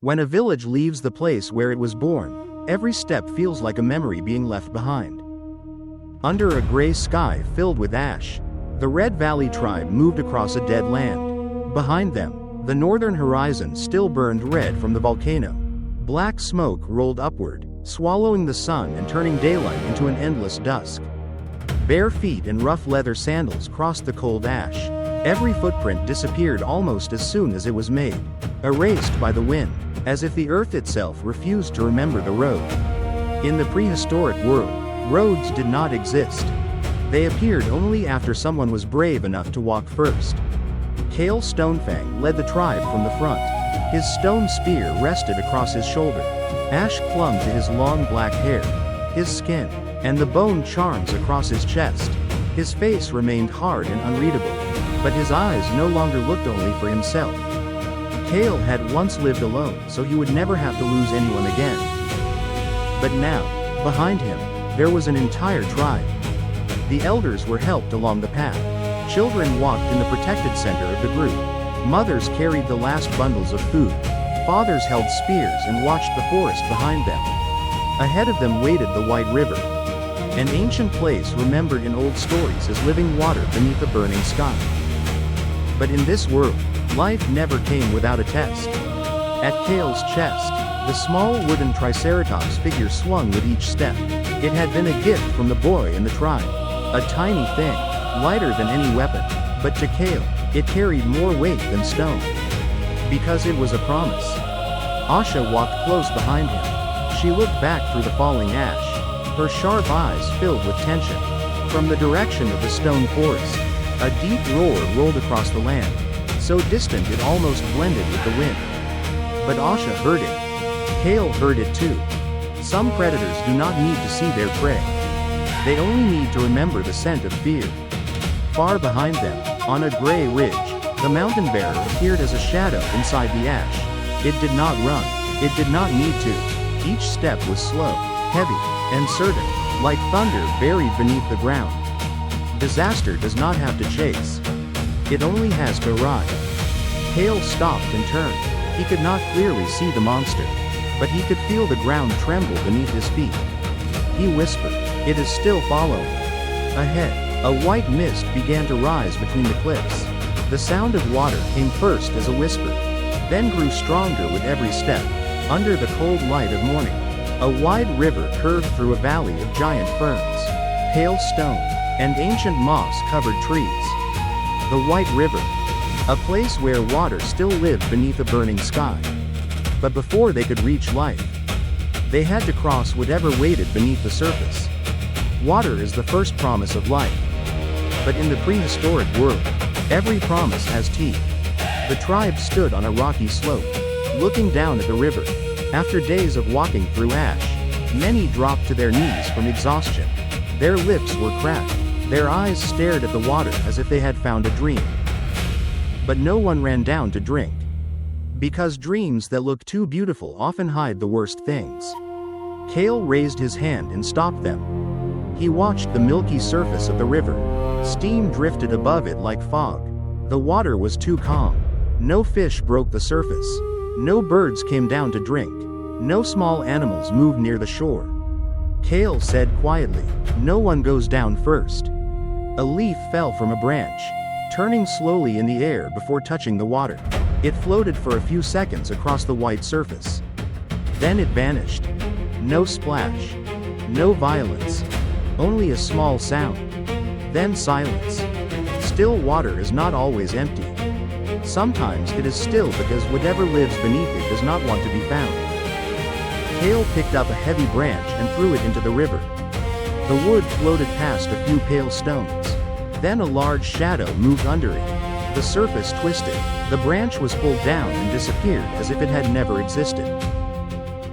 When a village leaves the place where it was born, every step feels like a memory being left behind. Under a gray sky filled with ash, the Red Valley tribe moved across a dead land. Behind them, the northern horizon still burned red from the volcano. Black smoke rolled upward, swallowing the sun and turning daylight into an endless dusk. Bare feet and rough leather sandals crossed the cold ash. Every footprint disappeared almost as soon as it was made, erased by the wind, as if the earth itself refused to remember the road. In the prehistoric world, roads did not exist. They appeared only after someone was brave enough to walk first. KAEL STONEFANG led the tribe from the front. His stone spear rested across his shoulder. Ash clung to his long black hair, his skin, and the bone charms across his chest. His face remained hard and unreadable, but his eyes no longer looked only for himself. KAEL had once lived alone, so he would never have to lose anyone again. But now, behind him, there was an entire tribe. The elders were helped along the path. Children walked in the protected center of the group. Mothers carried the last bundles of food. Fathers held spears and watched the forest behind them. Ahead of them waited the White River, an ancient place remembered in old stories as living water beneath a burning sky. But in this world, life never came without a test. At KAEL's chest, the small wooden triceratops figure swung with each step. It had been a gift from the boy in the tribe. A tiny thing, lighter than any weapon, but to KAEL, it carried more weight than stone. Because it was a promise. Asha walked close behind him. She looked back through the falling ash, her sharp eyes filled with tension. From the direction of the stone forest, a deep roar rolled across the land, so distant it almost blended with the wind. But Asha heard it. KAEL heard it too. Some predators do not need to see their prey. They only need to remember the scent of fear. Far behind them, on a gray ridge, the mountain bear appeared as a shadow inside the ash. It did not run. It did not need to. Each step was slow, heavy, and certain, like thunder buried beneath the ground. Disaster does not have to chase. It only has to arrive. KAEL stopped and turned. He could not clearly see the monster, but he could feel the ground tremble beneath his feet. He whispered, "It is still following." Ahead, a white mist began to rise between the cliffs. The sound of water came first as a whisper, then grew stronger with every step. Under the cold light of morning, a wide river curved through a valley of giant ferns, pale stone, and ancient moss-covered trees. The White River, a place where water still lived beneath a burning sky. But before they could reach life, they had to cross whatever waited beneath the surface. Water is the first promise of life. But in the prehistoric world, every promise has teeth. The tribe stood on a rocky slope, looking down at the river. After days of walking through ash, many dropped to their knees from exhaustion. Their lips were cracked. Their eyes stared at the water as if they had found a dream. But no one ran down to drink. Because dreams that look too beautiful often hide the worst things. KAEL raised his hand and stopped them. He watched the milky surface of the river. Steam drifted above it like fog. The water was too calm. No fish broke the surface. No birds came down to drink. No small animals moved near the shore. KAEL said quietly, "No one goes down first." A leaf fell from a branch, turning slowly in the air before touching the water. It floated for a few seconds across the white surface. Then it vanished. No splash. No violence. Only a small sound. Then silence. Still water is not always empty. Sometimes it is still because whatever lives beneath it does not want to be found. KAEL picked up a heavy branch and threw it into the river. The wood floated past a few pale stones. Then a large shadow moved under it. The surface twisted. The branch was pulled down and disappeared as if it had never existed.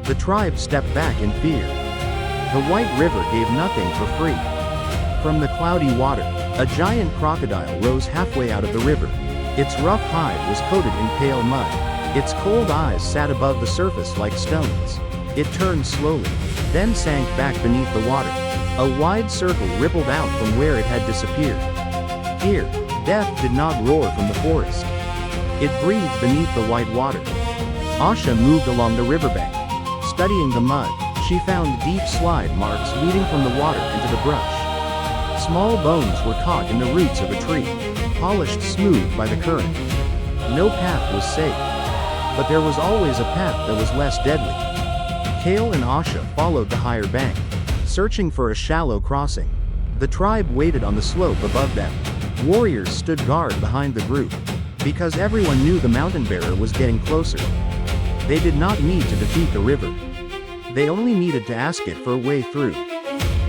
The tribe stepped back in fear. The White River gave nothing for free. From the cloudy water, a giant crocodile rose halfway out of the river. Its rough hide was coated in pale mud. Its cold eyes sat above the surface like stones. It turned slowly, then sank back beneath the water. A wide circle rippled out from where it had disappeared. Here, death did not roar from the forest. It breathed beneath the white water. Asha moved along the riverbank. Studying the mud, she found deep slide marks leading from the water into the brush. Small bones were caught in the roots of a tree, polished smooth by the current. No path was safe, but there was always a path that was less deadly. KAEL and Asha followed the higher bank, searching for a shallow crossing. The tribe waited on the slope above them. Warriors stood guard behind the group, because everyone knew the mountain bearer was getting closer. They did not need to defeat the river. They only needed to ask it for a way through.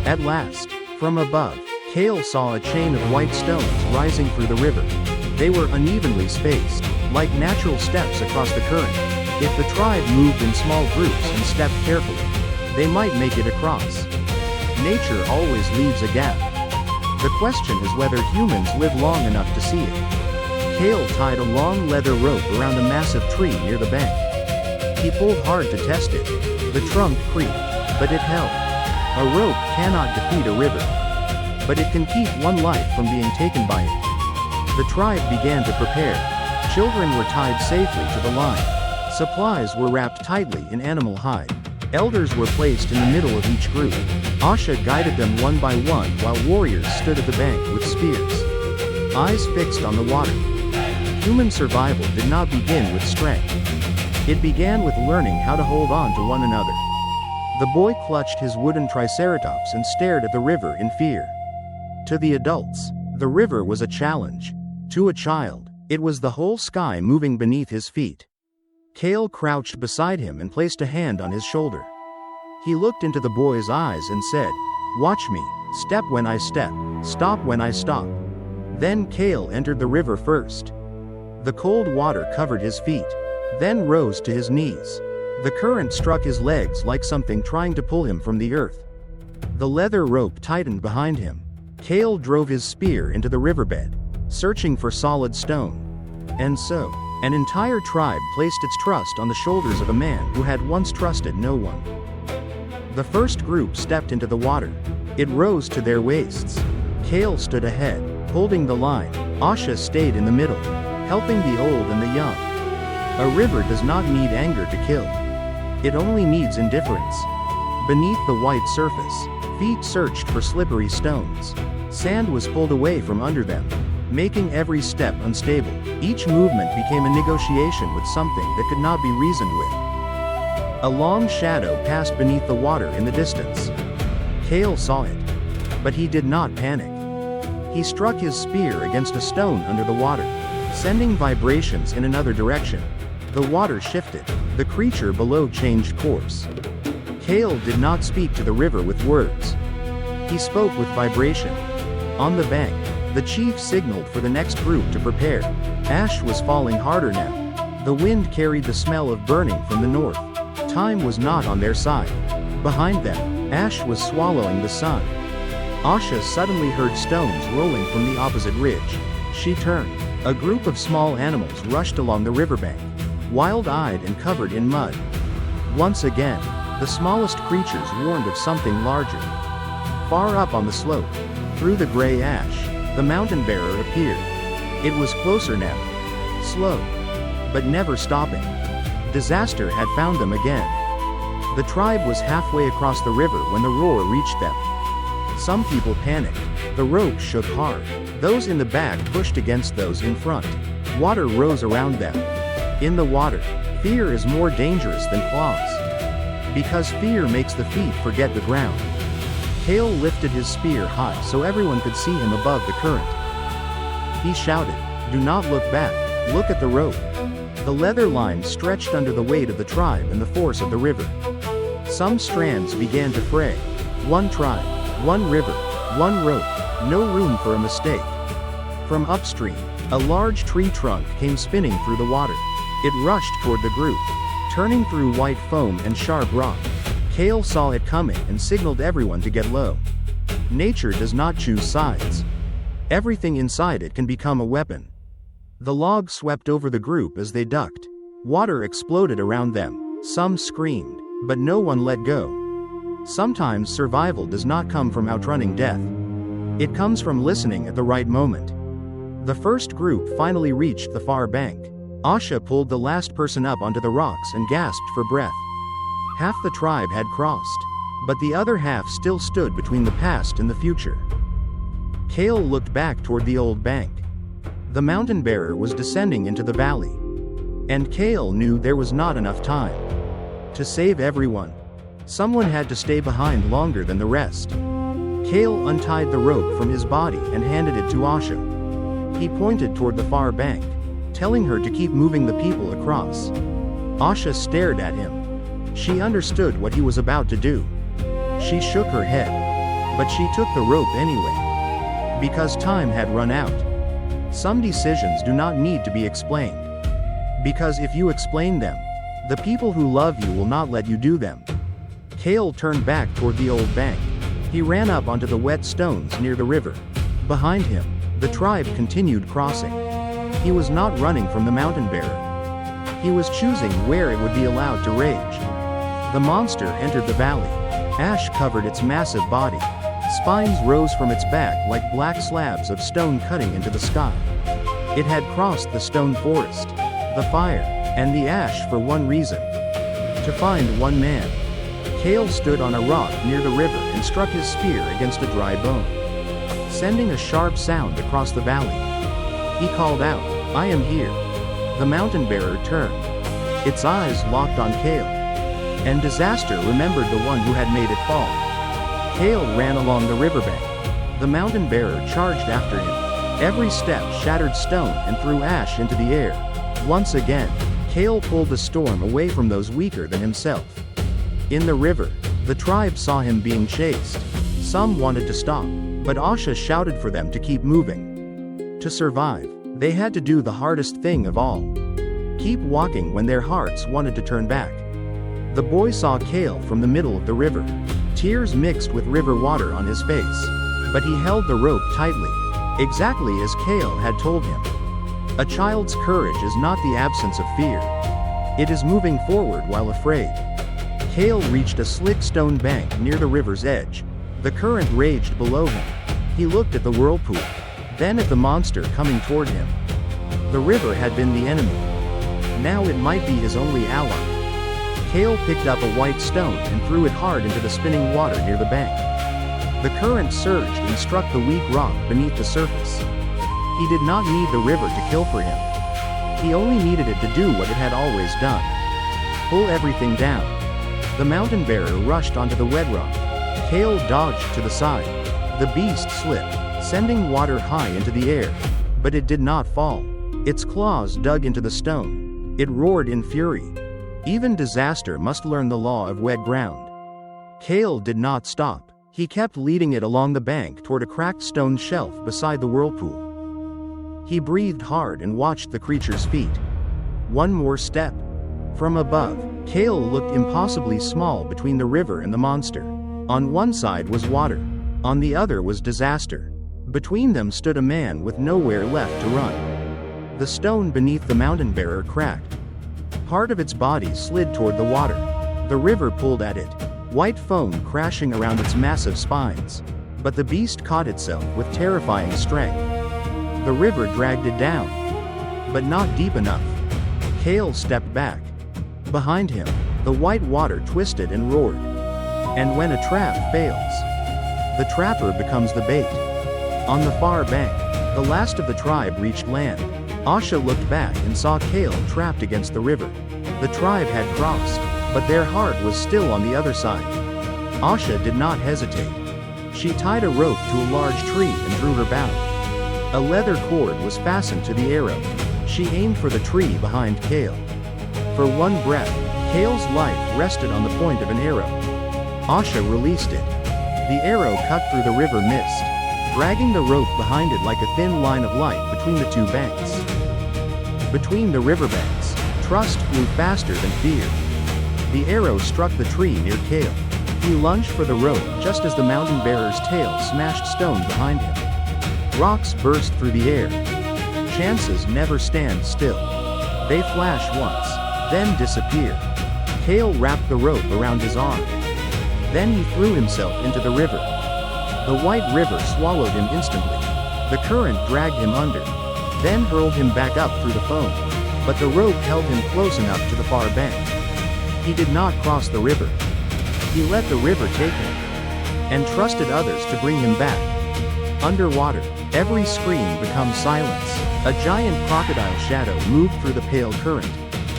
At last, from above, KAEL saw a chain of white stones rising through the river. They were unevenly spaced, like natural steps across the current. If the tribe moved in small groups and stepped carefully, they might make it across. Nature always leaves a gap. The question is whether humans live long enough to see it. KAEL tied a long leather rope around a massive tree near the bank. He pulled hard to test it. The trunk creaked, but it held. A rope cannot defeat a river, but it can keep one life from being taken by it. The tribe began to prepare. Children were tied safely to the line. Supplies were wrapped tightly in animal hide. Elders were placed in the middle of each group. Asha guided them one by one while warriors stood at the bank with spears. Eyes fixed on the water. Human survival did not begin with strength. It began with learning how to hold on to one another. The boy clutched his wooden triceratops and stared at the river in fear. To the adults, the river was a challenge. To a child, it was the whole sky moving beneath his feet. KAEL crouched beside him and placed a hand on his shoulder. He looked into the boy's eyes and said, "Watch me, step when I step, stop when I stop." Then KAEL entered the river first. The cold water covered his feet, then rose to his knees. The current struck his legs like something trying to pull him from the earth. The leather rope tightened behind him. KAEL drove his spear into the riverbed, searching for solid stone. And so, an entire tribe placed its trust on the shoulders of a man who had once trusted no one. The first group stepped into the water. It rose to their waists. KAEL stood ahead, holding the line. Asha stayed in the middle, helping the old and the young. A river does not need anger to kill. It only needs indifference. Beneath the white surface, feet searched for slippery stones. Sand was pulled away from under them, making every step unstable. Each movement became a negotiation with something that could not be reasoned with. A long shadow passed beneath the water in the distance. KAEL saw it, but he did not panic. He struck his spear against a stone under the water, sending vibrations in another direction. The water shifted. The creature below changed course. KAEL did not speak to the river with words. He spoke with vibration. On the bank, the chief signaled for the next group to prepare. Ash was falling harder now. The wind carried the smell of burning from the north. Time was not on their side. Behind them, ash was swallowing the sun. Asha suddenly heard stones rolling from the opposite ridge. She turned. A group of small animals rushed along the riverbank, wild-eyed and covered in mud. Once again, the smallest creatures warned of something larger. Far up on the slope, through the gray ash, the mountain bearer appeared. It was closer now. Slow, but never stopping. Disaster had found them again. The tribe was halfway across the river when the roar reached them. Some people panicked. The rope shook hard. Those in the back pushed against those in front. Water rose around them. In the water, fear is more dangerous than claws. Because fear makes the feet forget the ground. KAEL lifted his spear high so everyone could see him above the current. He shouted, "Do not look back, look at the rope." The leather line stretched under the weight of the tribe and the force of the river. Some strands began to fray. One tribe, one river, one rope, no room for a mistake. From upstream, a large tree trunk came spinning through the water. It rushed toward the group, turning through white foam and sharp rock. KAEL saw it coming and signaled everyone to get low. Nature does not choose sides. Everything inside it can become a weapon. The log swept over the group as they ducked. Water exploded around them. Some screamed, but no one let go. Sometimes survival does not come from outrunning death. It comes from listening at the right moment. The first group finally reached the far bank. Asha pulled the last person up onto the rocks and gasped for breath. Half the tribe had crossed, but the other half still stood between the past and the future. KAEL looked back toward the old bank. The mountain bearer was descending into the valley. And KAEL knew there was not enough time to save everyone. Someone had to stay behind longer than the rest. KAEL untied the rope from his body and handed it to Asha. He pointed toward the far bank, telling her to keep moving the people across. Asha stared at him. She understood what he was about to do. She shook her head. But she took the rope anyway. Because time had run out. Some decisions do not need to be explained. Because if you explain them, the people who love you will not let you do them. KAEL turned back toward the old bank. He ran up onto the wet stones near the river. Behind him, the tribe continued crossing. He was not running from the mountain bearer. He was choosing where it would be allowed to rage. The monster entered the valley. Ash covered its massive body. Spines rose from its back like black slabs of stone cutting into the sky. It had crossed the stone forest, the fire, and the ash for one reason: to find one man. KAEL stood on a rock near the river and struck his spear against a dry bone, sending a sharp sound across the valley. He called out, "I am here." The mountain bearer turned. Its eyes locked on KAEL. And disaster remembered the one who had made it fall. KAEL ran along the riverbank. The mountain bearer charged after him. Every step shattered stone and threw ash into the air. Once again, KAEL pulled the storm away from those weaker than himself. In the river, the tribe saw him being chased. Some wanted to stop, but Asha shouted for them to keep moving. To survive, they had to do the hardest thing of all: keep walking when their hearts wanted to turn back. The boy saw KAEL from the middle of the river. Tears mixed with river water on his face. But he held the rope tightly, exactly as KAEL had told him. A child's courage is not the absence of fear. It is moving forward while afraid. KAEL reached a slick stone bank near the river's edge. The current raged below him. He looked at the whirlpool, then at the monster coming toward him. The river had been the enemy. Now it might be his only ally. KAEL picked up a white stone and threw it hard into the spinning water near the bank. The current surged and struck the weak rock beneath the surface. He did not need the river to kill for him. He only needed it to do what it had always done: pull everything down. The mountain bearer rushed onto the wet rock. KAEL dodged to the side. The beast slipped, sending water high into the air. But it did not fall. Its claws dug into the stone. It roared in fury. Even disaster must learn the law of wet ground. KAEL did not stop. He kept leading it along the bank toward a cracked stone shelf beside the whirlpool. He breathed hard and watched the creature's feet. One more step. From above, KAEL looked impossibly small between the river and the monster. On one side was water. On the other was disaster. Between them stood a man with nowhere left to run. The stone beneath the mountain bearer cracked. Part of its body slid toward the water. The river pulled at it, white foam crashing around its massive spines. But the beast caught itself with terrifying strength. The river dragged it down. But not deep enough. KAEL stepped back. Behind him, the white water twisted and roared. And when a trap fails, the trapper becomes the bait. On the far bank, the last of the tribe reached land. Asha looked back and saw KAEL trapped against the river. The tribe had crossed, but their heart was still on the other side. Asha did not hesitate. She tied a rope to a large tree and drew her bow. A leather cord was fastened to the arrow. She aimed for the tree behind KAEL. For one breath, KAEL's life rested on the point of an arrow. Asha released it. The arrow cut through the river mist, dragging the rope behind it like a thin line of light between the two banks. Between the riverbanks, trust flew faster than fear. The arrow struck the tree near KAEL. He lunged for the rope just as the mountain bearer's tail smashed stone behind him. Rocks burst through the air. Chances never stand still. They flash once, then disappear. KAEL wrapped the rope around his arm. Then he threw himself into the river. The white river swallowed him instantly. The current dragged him under, then hurled him back up through the foam. but the rope held him close enough to the far bank. He did not cross the river. He let the river take him, and trusted others to bring him back. Underwater, every scream becomes silence. A giant crocodile shadow moved through the pale current.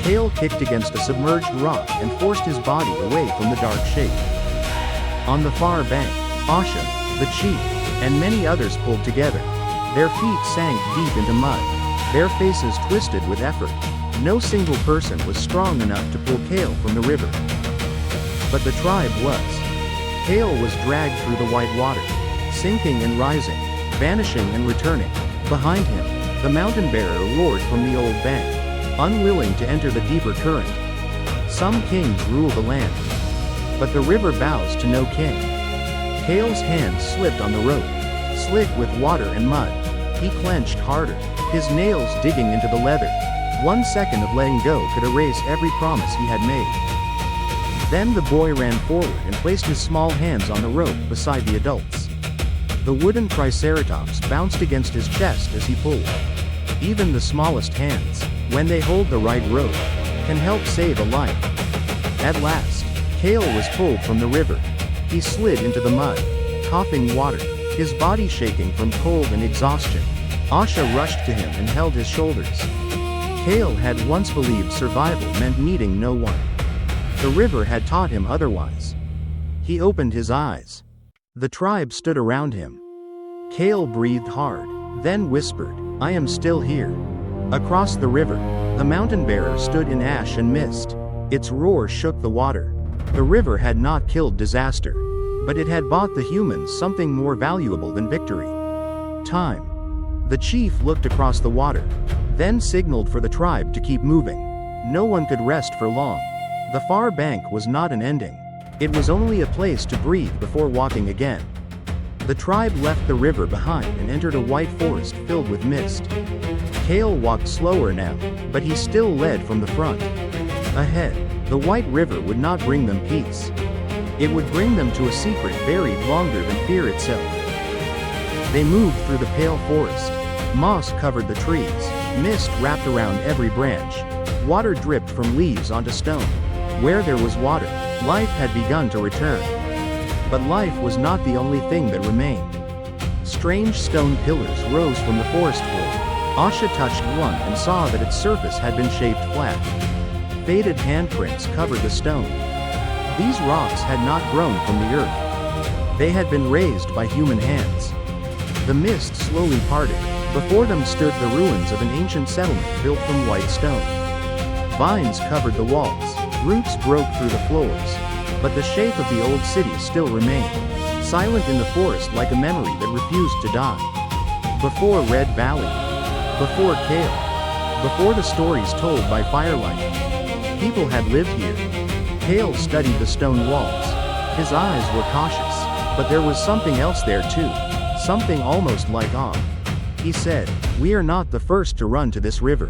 KAEL kicked against a submerged rock and forced his body away from the dark shape. On the far bank, Asha, the chief, and many others pulled together. Their feet sank deep into mud, their faces twisted with effort. No single person was strong enough to pull KAEL from the river. But the tribe was. KAEL was dragged through the white water, sinking and rising, vanishing and returning. Behind him, the mountain bearer roared from the old bank, unwilling to enter the deeper current. Some kings rule the land, but the river bows to no king. KAEL's hand slipped on the rope, slick with water and mud. He clenched harder, his nails digging into the leather. 1 second of letting go could erase every promise he had made. Then the boy ran forward and placed his small hands on the rope beside the adults. The wooden triceratops bounced against his chest as he pulled. Even the smallest hands, when they hold the right rope, can help save a life. At last, KAEL was pulled from the river. He slid into the mud, coughing water, his body shaking from cold and exhaustion. Asha rushed to him and held his shoulders. KAEL had once believed survival meant meeting no one. The river had taught him otherwise. He opened his eyes. The tribe stood around him. KAEL breathed hard, then whispered, "I am still here." Across the river, the mountain bearer stood in ash and mist. Its roar shook the water. The river had not killed disaster, but it had bought the humans something more valuable than victory. Time. The chief looked across the water, then signaled for the tribe to keep moving. No one could rest for long. The far bank was not an ending. It was only a place to breathe before walking again. The tribe left the river behind and entered a white forest filled with mist. KAEL walked slower now, but he still led from the front. Ahead, the white river would not bring them peace. It would bring them to a secret buried longer than fear itself. They moved through the pale forest. Moss covered the trees, mist wrapped around every branch. Water dripped from leaves onto stone. Where there was water, life had begun to return. But life was not the only thing that remained. Strange stone pillars rose from the forest floor. Asha touched one and saw that its surface had been shaped flat. Faded handprints covered the stone. These rocks had not grown from the earth. They had been raised by human hands. The mist slowly parted. Before them stood the ruins of an ancient settlement built from white stone. Vines covered the walls, roots broke through the floors, but the shape of the old city still remained, silent in the forest like a memory that refused to die. Before Red Valley, before KAEL, before the stories told by firelight, people had lived here. KAEL studied the stone walls. His eyes were cautious, but there was something else there too, something almost like awe. He said, "We are not the first to run to this river."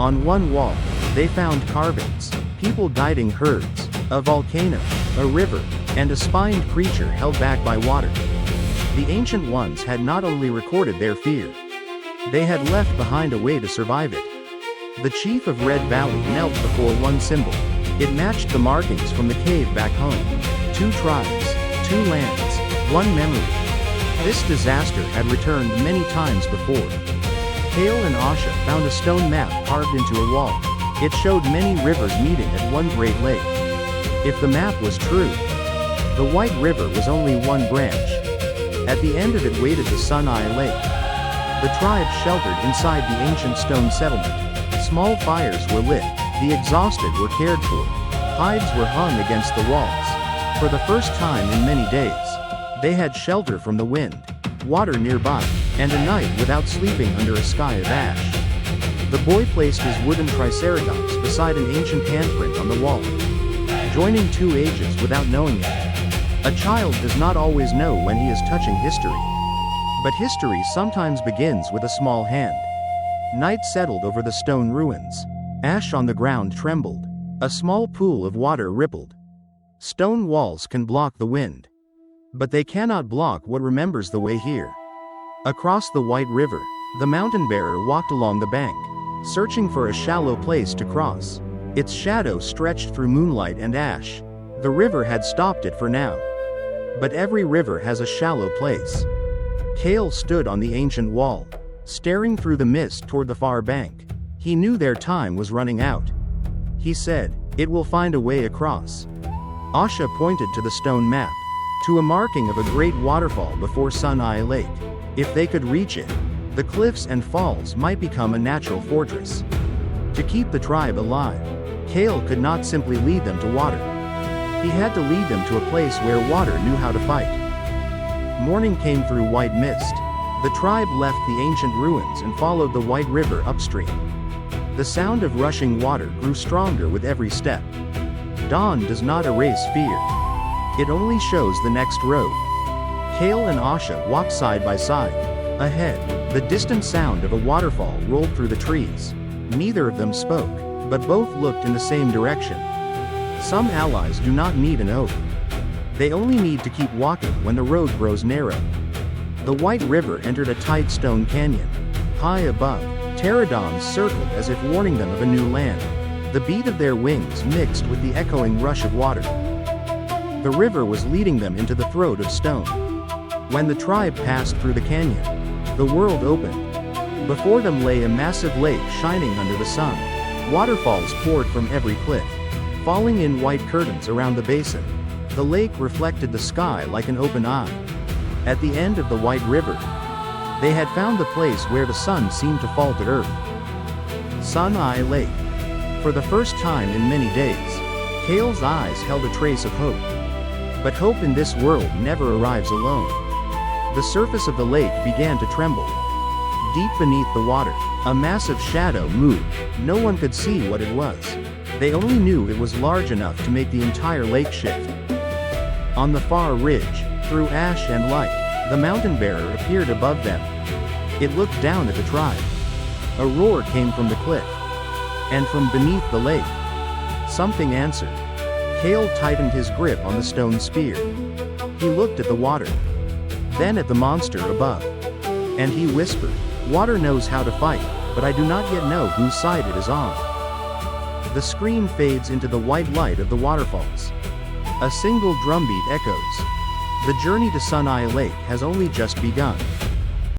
On one wall, they found carvings, people guiding herds, a volcano, a river, and a spined creature held back by water. The ancient ones had not only recorded their fear, they had left behind a way to survive it. The chief of Red Valley knelt before one symbol. It matched the markings from the cave back home. 2 tribes, 2 lands, 1 memory. This disaster had returned many times before. KAEL and Asha found a stone map carved into a wall. It showed many rivers meeting at one great lake. If the map was true, the White River was only one branch. At the end of it waited the Sun Eye Lake. The tribe sheltered inside the ancient stone settlement. Small fires were lit, the exhausted were cared for. Hides were hung against the walls. For the first time in many days, they had shelter from the wind, water nearby, and a night without sleeping under a sky of ash. The boy placed his wooden triceratops beside an ancient handprint on the wall, joining 2 ages without knowing it. A child does not always know when he is touching history. But history sometimes begins with a small hand. Night settled over the stone ruins. Ash on the ground trembled. A small pool of water rippled. Stone walls can block the wind, but they cannot block what remembers the way here. Across the White River, the mountain bearer walked along the bank. searching for a shallow place to cross. Its shadow stretched through moonlight and ash. The river had stopped it for now. But every river has a shallow place. KAEL stood on the ancient wall, staring through the mist toward the far bank. He knew their time was running out. He said, "It will find a way across." Asha pointed to the stone map, to a marking of a great waterfall before Sunai Lake. If they could reach it, the cliffs and falls might become a natural fortress. To keep the tribe alive, KAEL could not simply lead them to water. He had to lead them to a place where water knew how to fight. Morning came through white mist. The tribe left the ancient ruins and followed the white river upstream. The sound of rushing water grew stronger with every step. Dawn does not erase fear. It only shows the next road. KAEL and Asha walked side by side. Ahead, the distant sound of a waterfall rolled through the trees. Neither of them spoke, but both looked in the same direction. Some allies do not need an oath. They only need to keep walking when the road grows narrow. The white river entered a tight stone canyon. High above, pterodons circled as if warning them of a new land. The beat of their wings mixed with the echoing rush of water. The river was leading them into the throat of stone. When the tribe passed through the canyon, the world opened. Before them lay a massive lake shining under the sun. Waterfalls poured from every cliff, falling in white curtains around the basin. The lake reflected the sky like an open eye. At the end of the white river, they had found the place where the sun seemed to fall to earth. Sunai Lake. For the first time in many days, KAEL's eyes held a trace of hope. But hope in this world never arrives alone. The surface of the lake began to tremble. Deep beneath the water, a massive shadow moved. No one could see what it was. They only knew it was large enough to make the entire lake shift. On the far ridge, through ash and light, the mountain bearer appeared above them. It looked down at the tribe. A roar came from the cliff. And from beneath the lake, something answered. KAEL tightened his grip on the stone spear. He looked at the water, then at the monster above. And he whispered, "Water knows how to fight, but I do not yet know whose side it is on." The scream fades into the white light of the waterfalls. A single drumbeat echoes. The journey to Sunai Lake has only just begun.